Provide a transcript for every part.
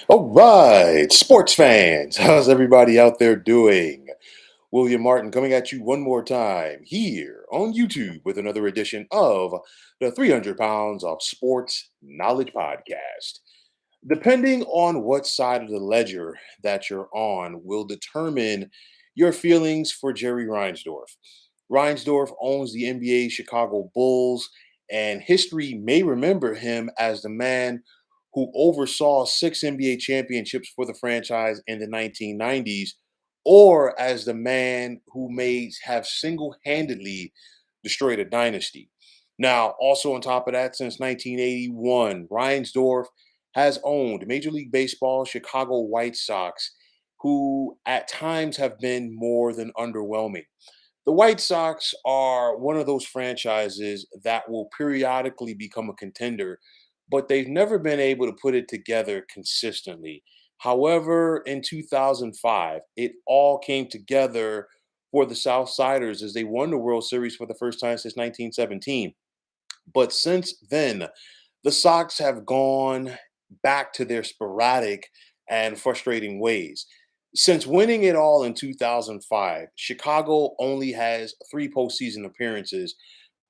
All right, sports fans, how's everybody out there doing? William Martin coming at you one more time here on YouTube with another edition of the 300 Pounds of Sports Knowledge Podcast. Depending on what side of the ledger that you're on, will determine your feelings for Jerry Reinsdorf. Reinsdorf owns the NBA Chicago Bulls, and history may remember him as the man who oversaw six NBA championships for the franchise in the 1990s, or as the man who may have single handedly destroyed a dynasty. Now, also on top of that, since 1981, Reinsdorf has owned Major League Baseball Chicago White Sox, who at times have been more than underwhelming. The White Sox are one of those franchises that will periodically become a contender, but they've never been able to put it together consistently. However, in 2005, it all came together for the Southsiders as they won the World Series for the first time since 1917. But since then, the Sox have gone back to their sporadic and frustrating ways. Since winning it all in 2005, Chicago only has three postseason appearances,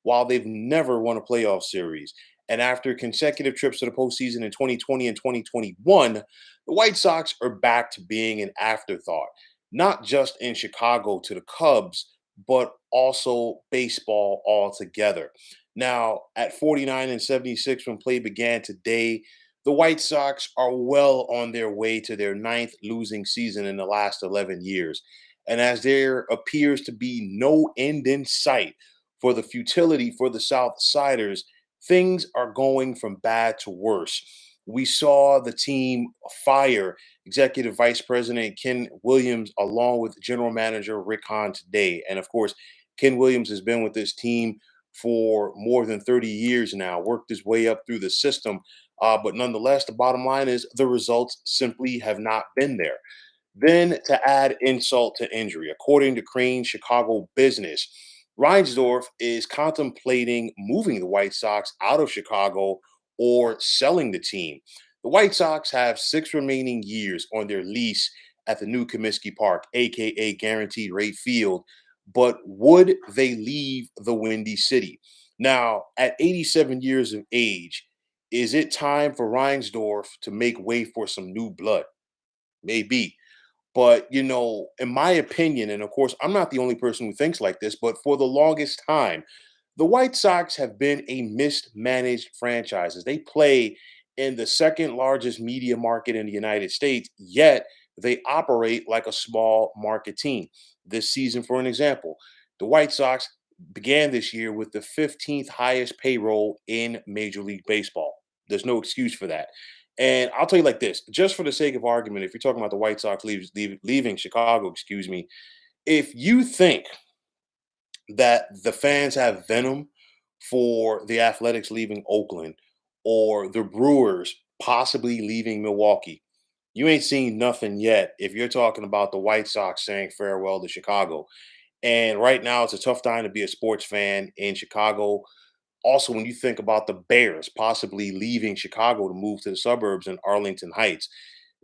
while they've never won a playoff series. And after consecutive trips to the postseason in 2020 and 2021, the White Sox are back to being an afterthought, not just in Chicago to the Cubs, but also baseball altogether. Now, at 49 and 76, when play began today, the White Sox are well on their way to their ninth losing season in the last 11 years. And as there appears to be no end in sight for the futility for the Southsiders, things are going from bad to worse. We saw the team fire Executive Vice President Ken Williams along with General Manager Rick Hahn today. And of course, Ken Williams has been with this team for more than 30 years now, worked his way up through the system. But nonetheless, the bottom line is the results simply have not been there. Then, to add insult to injury, according to Crane Chicago Business, Reinsdorf is contemplating moving the White Sox out of Chicago or selling the team. The White Sox have six remaining years on their lease at the new Comiskey Park, aka Guaranteed Rate Field. But would they leave the Windy City? Now, at 87 years of age, is it time for Reinsdorf to make way for some new blood? Maybe. But, in my opinion, and of course, I'm not the only person who thinks like this, but for the longest time, the White Sox have been a mismanaged franchise. They play in the second largest media market in the United States, yet they operate like a small market team. This season, for an example, the White Sox began this year with the 15th highest payroll in Major League Baseball. There's no excuse for that. And I'll tell you like this, just for the sake of argument, if you're talking about the White Sox leaving Chicago, excuse me, if you think that the fans have venom for the Athletics leaving Oakland or the Brewers possibly leaving Milwaukee, you ain't seen nothing yet if you're talking about the White Sox saying farewell to Chicago. And right now, it's a tough time to be a sports fan in Chicago. Also, when you think about the Bears possibly leaving Chicago to move to the suburbs in Arlington Heights.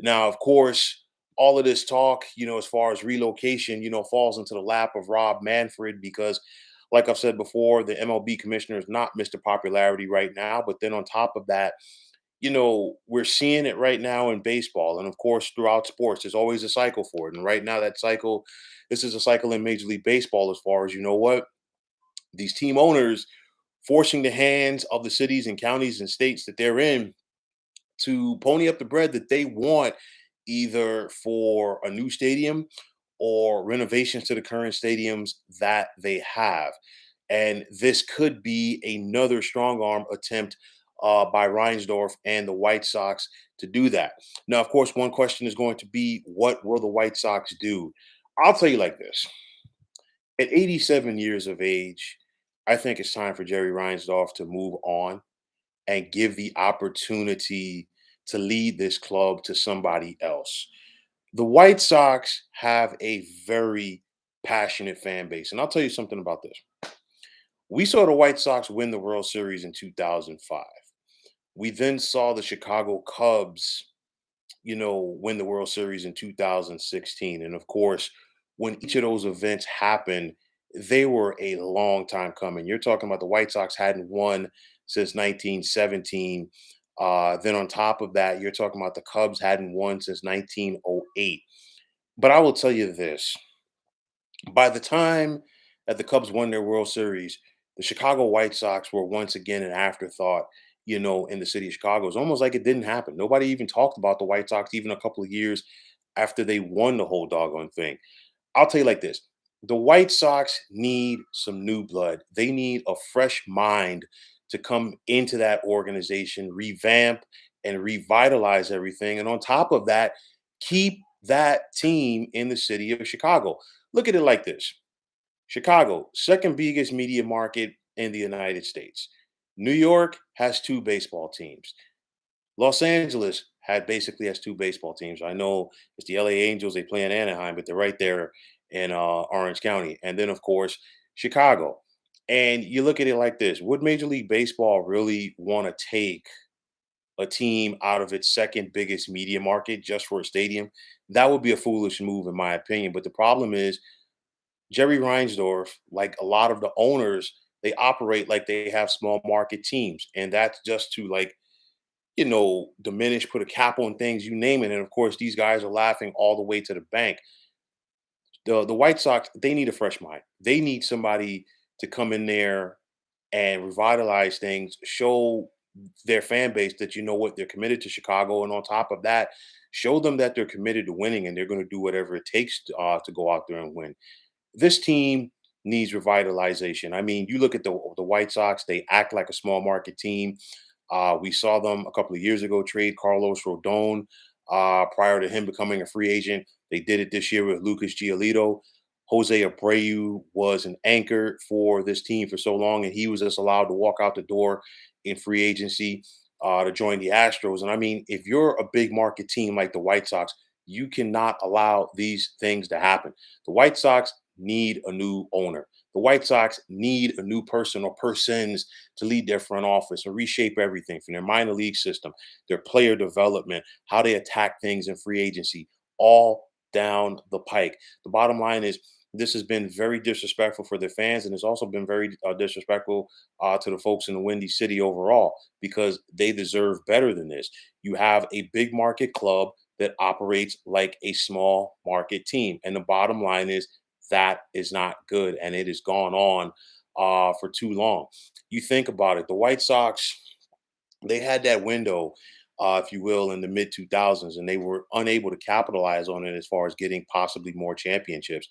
Now, of course, all of this talk, as far as relocation, falls into the lap of Rob Manfred because, like I've said before, the MLB commissioner is not Mr. Popularity right now. But then on top of that, we're seeing it right now in baseball. And of course, throughout sports, there's always a cycle for it. And right now, this is a cycle in Major League Baseball as far as what? These team owners forcing the hands of the cities and counties and states that they're in to pony up the bread that they want either for a new stadium or renovations to the current stadiums that they have. And this could be another strong arm attempt by Reinsdorf and the White Sox to do that. Now, of course, one question is going to be, what will the White Sox do? I'll tell you like this. At 87 years of age, I think it's time for Jerry Reinsdorf to move on and give the opportunity to lead this club to somebody else. The White Sox have a very passionate fan base. And I'll tell you something about this. We saw the White Sox win the World Series in 2005. We then saw the Chicago Cubs, win the World Series in 2016. And of course, when each of those events happened, they were a long time coming. You're talking about the White Sox hadn't won since 1917. Then on top of that, you're talking about the Cubs hadn't won since 1908. But I will tell you this: by the time that the Cubs won their World Series, the Chicago White Sox were once again an afterthought, in the city of Chicago. It's almost like it didn't happen. Nobody even talked about the White Sox even a couple of years after they won the whole doggone thing. I'll tell you like this: the White Sox need some new blood. They need a fresh mind to come into that organization, revamp and revitalize everything. And on top of that, keep that team in the city of Chicago. Look at it like this: Chicago, second biggest media market in the United States. New York has two baseball teams. Los Angeles has two baseball teams. I know it's the LA Angels, they play in Anaheim, but they're right there in Orange County. And then, of course, Chicago. And you look at it like this: would Major League Baseball really want to take a team out of its second biggest media market just for a stadium? That would be a foolish move, in my opinion. But the problem is, Jerry Reinsdorf, like a lot of the owners, they operate like they have small market teams. And that's just to diminish, put a cap on things, you name it. And of course, these guys are laughing all the way to the bank. The White Sox, they need a fresh mind. They need somebody to come in there and revitalize things, show their fan base that they're committed to Chicago, and on top of that, show them that they're committed to winning and they're going to do whatever it takes to go out there and win. This team needs revitalization. I mean, you look at the White Sox; they act like a small market team. We saw them a couple of years ago trade Carlos Rodon prior to him becoming a free agent. They did it this year with Lucas Giolito. Jose Abreu was an anchor for this team for so long, and he was just allowed to walk out the door in free agency to join the Astros. And I mean, if you're a big market team like the White Sox, you cannot allow these things to happen. The White Sox need a new owner. The White Sox need a new person or persons to lead their front office and reshape everything from their minor league system, their player development, how they attack things in free agency, all down the pike. The bottom line is, this has been very disrespectful for their fans, and it's also been very disrespectful to the folks in the Windy City overall, because they deserve better than this. You have a big market club that operates like a small market team, and the bottom line is that is not good, and it has gone on for too long. You think about it: the White Sox, they had that window, if you will, in the mid 2000s, and they were unable to capitalize on it as far as getting possibly more championships.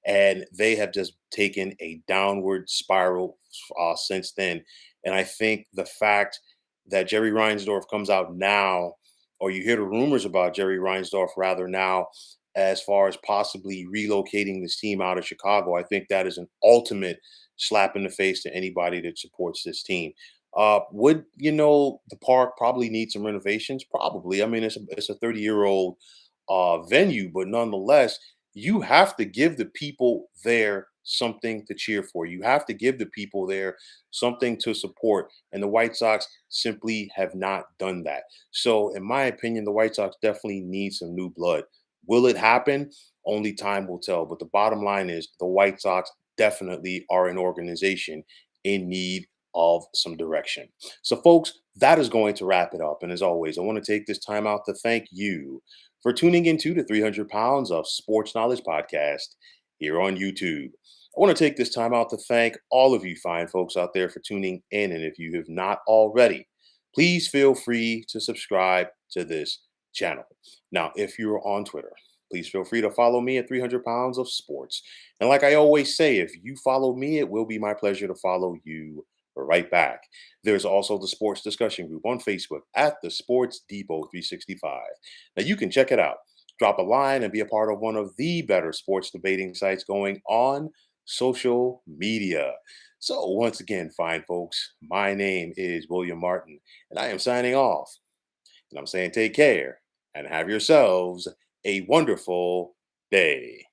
And they have just taken a downward spiral since then. And I think the fact that Jerry Reinsdorf comes out now, or you hear the rumors about Jerry Reinsdorf rather now, as far as possibly relocating this team out of Chicago, I think that is an ultimate slap in the face to anybody that supports this team. Would the park probably need some renovations? Probably. I mean, it's a 30-year-old venue, but nonetheless, you have to give the people there something to cheer for. You have to give the people there something to support, and the White Sox simply have not done that. So, in my opinion, the White Sox definitely need some new blood. Will it happen? Only time will tell. But the bottom line is, the White Sox definitely are an organization in need of some direction. So, folks, that is going to wrap it up. And as always, I want to take this time out to thank you for tuning into the 300 Pounds of Sports Knowledge podcast here on YouTube. I want to take this time out to thank all of you fine folks out there for tuning in. And if you have not already, please feel free to subscribe to this channel. Now, if you're on Twitter, please feel free to follow me at 300 Pounds of Sports. And like I always say, if you follow me, it will be my pleasure to follow you right back. There's also the sports discussion group on Facebook at the Sports Depot 365. Now you can check it out. Drop a line and be a part of one of the better sports debating sites going on social media. So once again, fine folks, my name is William Martin, and I am signing off. And I'm saying take care and have yourselves a wonderful day.